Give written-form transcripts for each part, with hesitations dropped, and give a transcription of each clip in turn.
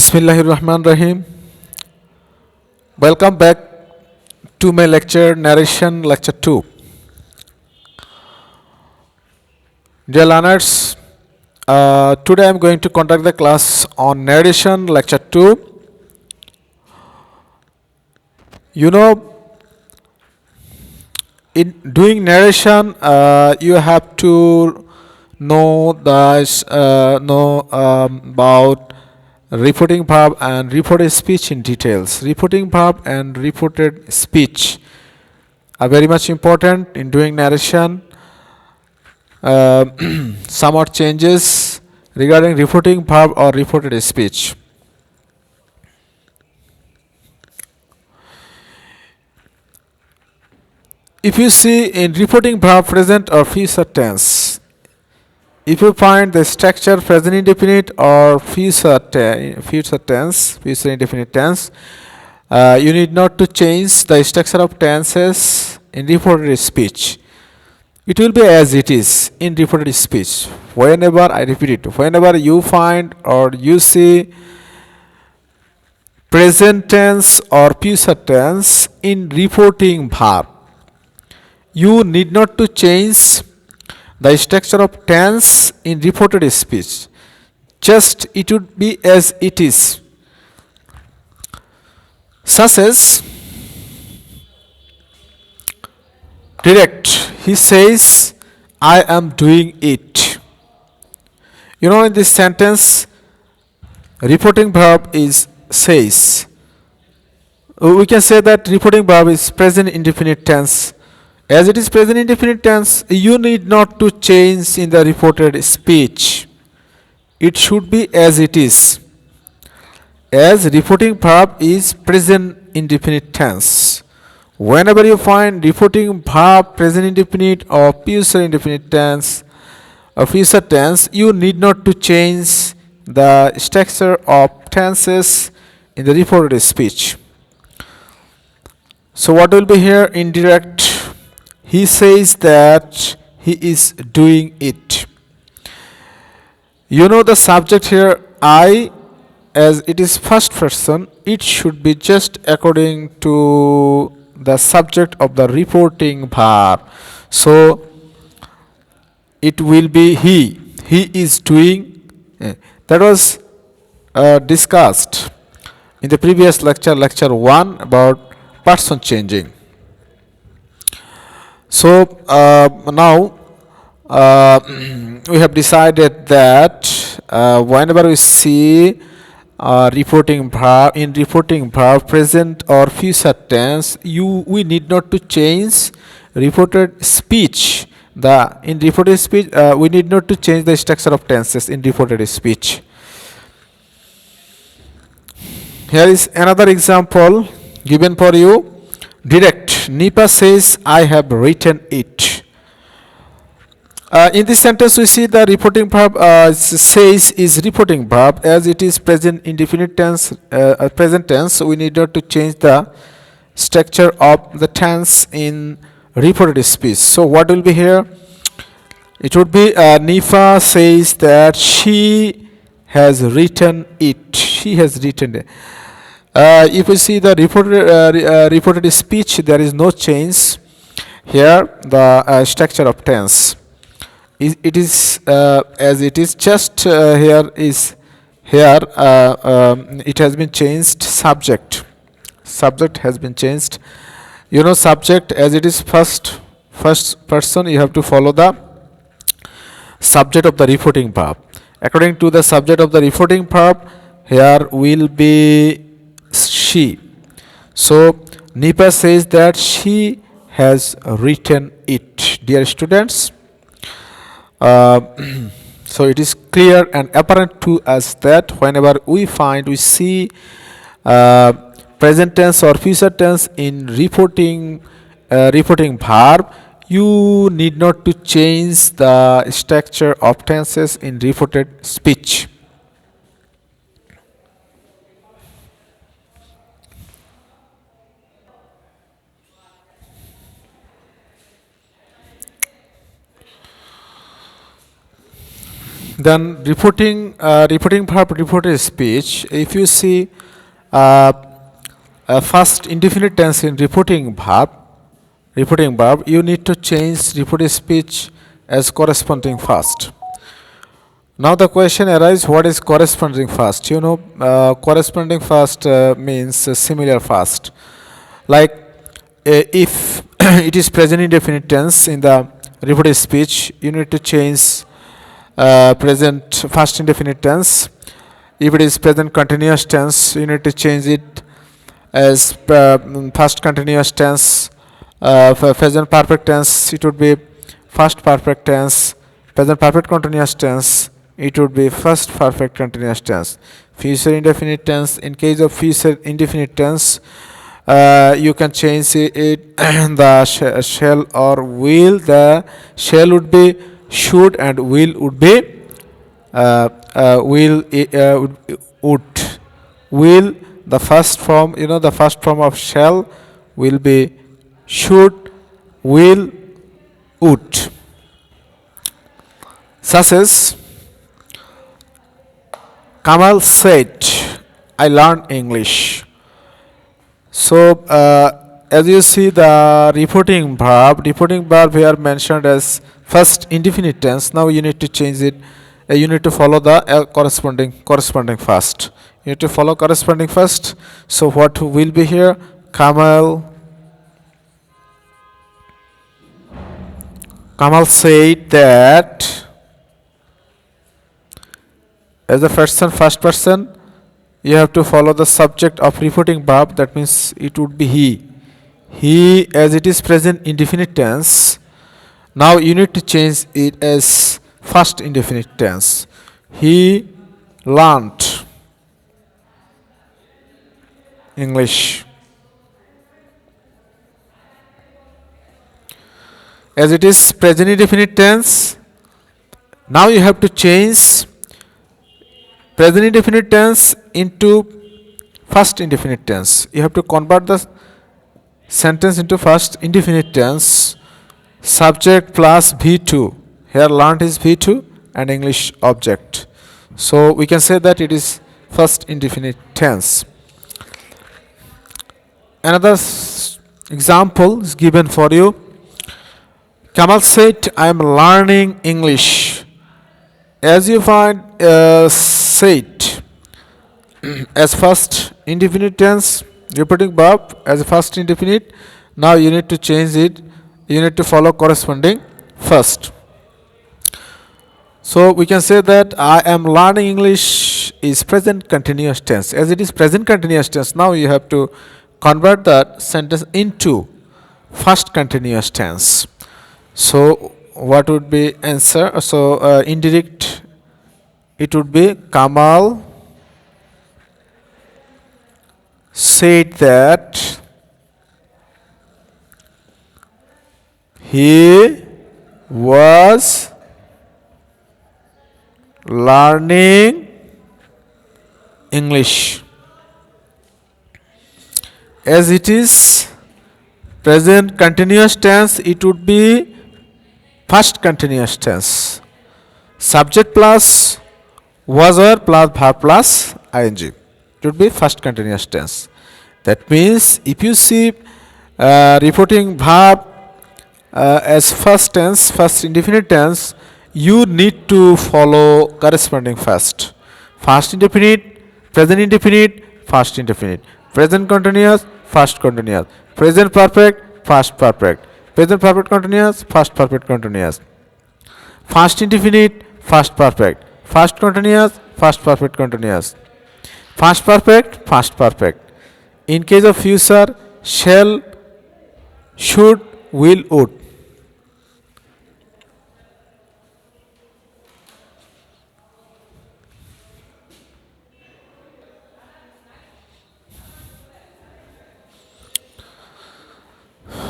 Bismillahirrahmanirrahim. Welcome back to my lecture narration lecture 2. Dear learners, today I am going to conduct the class on narration lecture 2. You know, in doing narration, you have to know about reporting verb and reported speech in details. Reporting verb and reported speech are very much important in doing narration. Somewhat changes regarding reporting verb or reported speech. If you see in reporting verb present or future tense, if you find the structure present indefinite or future tense, future indefinite tense, you need not to change the structure of tenses in reported speech. It will be as it is in reported speech. Whenever, I repeat it, whenever you find or you see present tense or future tense in reporting verb, you need not to change the structure of tense in reported speech. Just it would be as it is. Such as direct, he says, I am doing it. You know, in this sentence, reporting verb is says. We can say that reporting verb is present indefinite tense. As it is present indefinite tense, you need not to change in the reported speech. It should be as it is. As reporting verb is present indefinite tense. Whenever you find reporting verb present indefinite or future indefinite tense or future tense, you need not to change the structure of tenses in the reported speech. So what will be here? Indirect. He says that he is doing it. You know the subject here, I, as it is first person, it should be just according to the subject of the reporting verb. So it will be he. He is doing. That was discussed in the previous lecture, lecture 1, about person changing. So now we have decided that whenever we see reporting verb in reporting verb present or future tense, we need not to change reported speech. In reported speech, we need not to change the structure of tenses in reported speech. Here is another example given for you. Direct. Nipa says, I have written it. In this sentence, we see the reporting verb says is reporting verb. As it is present indefinite tense, present tense, we need not to change the structure of the tense in reported speech. So what will be here? It would be Nipa says that she has written it. She has written it. If you see the reported speech, there is no change here. The structure of tense, it is as it is. Just here is here. It has been changed. Subject has been changed. You know, subject as it is first person. You have to follow the subject of the reporting verb. According to the subject of the reporting verb, here will be she. So Nipa says that she has written it. Dear students, so it is clear and apparent to us that whenever we see present tense or future tense in reporting verb, you need not to change the structure of tenses in reported speech. Then reporting verb, reported speech. If you see uh, first indefinite tense in reporting verb, you need to change reported speech as corresponding first. Now the question arises, what is corresponding first? Corresponding first means similar first. Like if it is present indefinite tense in the reported speech, you need to change present first indefinite tense. If it is present continuous tense, you need to change it as first continuous tense. For present perfect tense, it would be first perfect tense. Present perfect continuous tense, it would be first perfect continuous tense. Future indefinite tense, in case of future indefinite tense, you can change it the shall or will. The shall would be should and will would be will. The first form, the first form of shall will be should, will, would. Such as Kamal said, I learned English. So as you see, the reporting verb here mentioned as first indefinite tense. Now you need to change it. You need to follow the corresponding first. You need to follow corresponding first. So what will be here? Kamal said that. As the first person, you have to follow the subject of reporting verb. That means it would be he. He, as it is present indefinite tense. Now you need to change it as first indefinite tense. He learnt English. As it is present indefinite tense, now you have to change present indefinite tense into first indefinite tense. You have to convert the sentence into first indefinite tense. Subject plus V2. Here learnt is V2 and English object. So we can say that it is first indefinite tense. Another example is given for you. Kamal said, I am learning English. As you find said as first indefinite tense, repeating verb as a first indefinite. Now you need to change it. You need to follow corresponding first. So we can say that I am learning English is present continuous tense. As it is present continuous tense, now you have to convert that sentence into first continuous tense. So what would be answer? So indirect, it would be Kamal said that he was learning English. As it is present continuous tense, it would be first continuous tense. Subject plus was or plus verb plus ing. It would be first continuous tense. That means if you see reporting verb as first tense, first indefinite tense, you need to follow corresponding first. First indefinite, present indefinite, first indefinite. Present continuous, first continuous. Present perfect, first perfect. Present perfect continuous, first perfect continuous. First indefinite, first perfect. First continuous, first perfect continuous. First perfect, first perfect. In case of future, shall, should, will, would.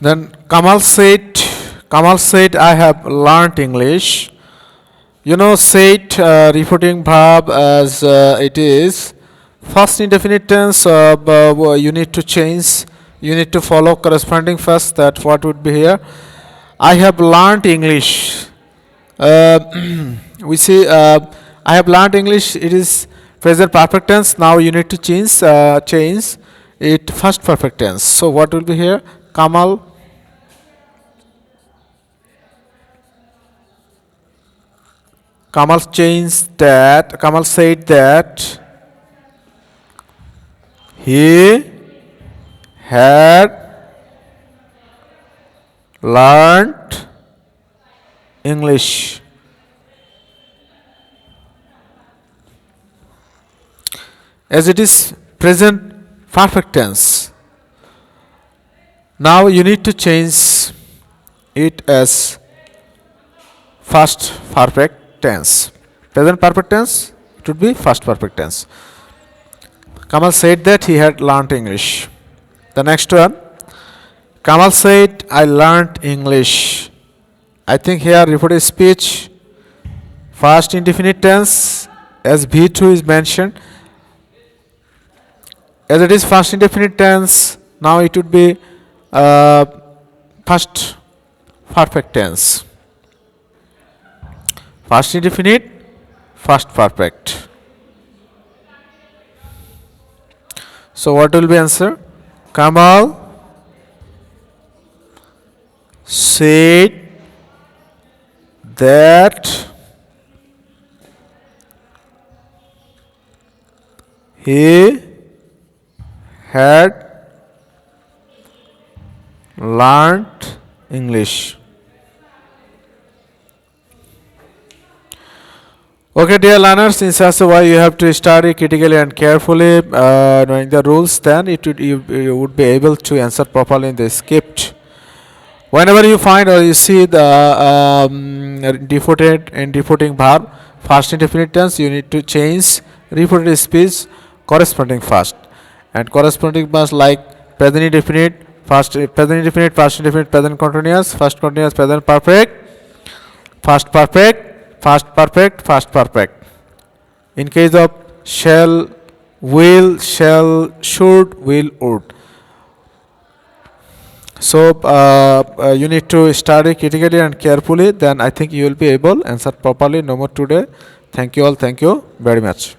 Then Kamal said, I have learnt English. Said reporting verb as it is first indefinite tense. You need to change. You need to follow corresponding first. That what would be here? I have learnt English. Uh, we see I have learned English. It is present perfect tense. Now you need to change it first perfect tense. So what will be here? Kamal Kamal said that he had learned English. As it is present perfect tense, now you need to change it as first perfect tense. Present perfect tense, it would be first perfect tense. Kamal said that he had learned English. The next one, Kamal said, I learned English. I think here reported speech, first indefinite tense, as V2 is mentioned. As it is first indefinite tense, now it would be first perfect tense. First indefinite, first perfect. So what will be answer? Kamal said that he had learned English. Okay, dear learners, in such a way you have to study critically and carefully, knowing the rules. Then you would be able to answer properly in the script. Whenever you find or you see the defaulted and defaulting verb, first indefinite tense, you need to change reported speech corresponding first, and corresponding must like present indefinite, first indefinite, present continuous, first continuous, present perfect, first perfect, first perfect, first perfect. In case of shall, will, shall, should, will, would. So you need to study critically and carefully. Then I think you will be able answer properly. No more today. Thank you all. Thank you very much.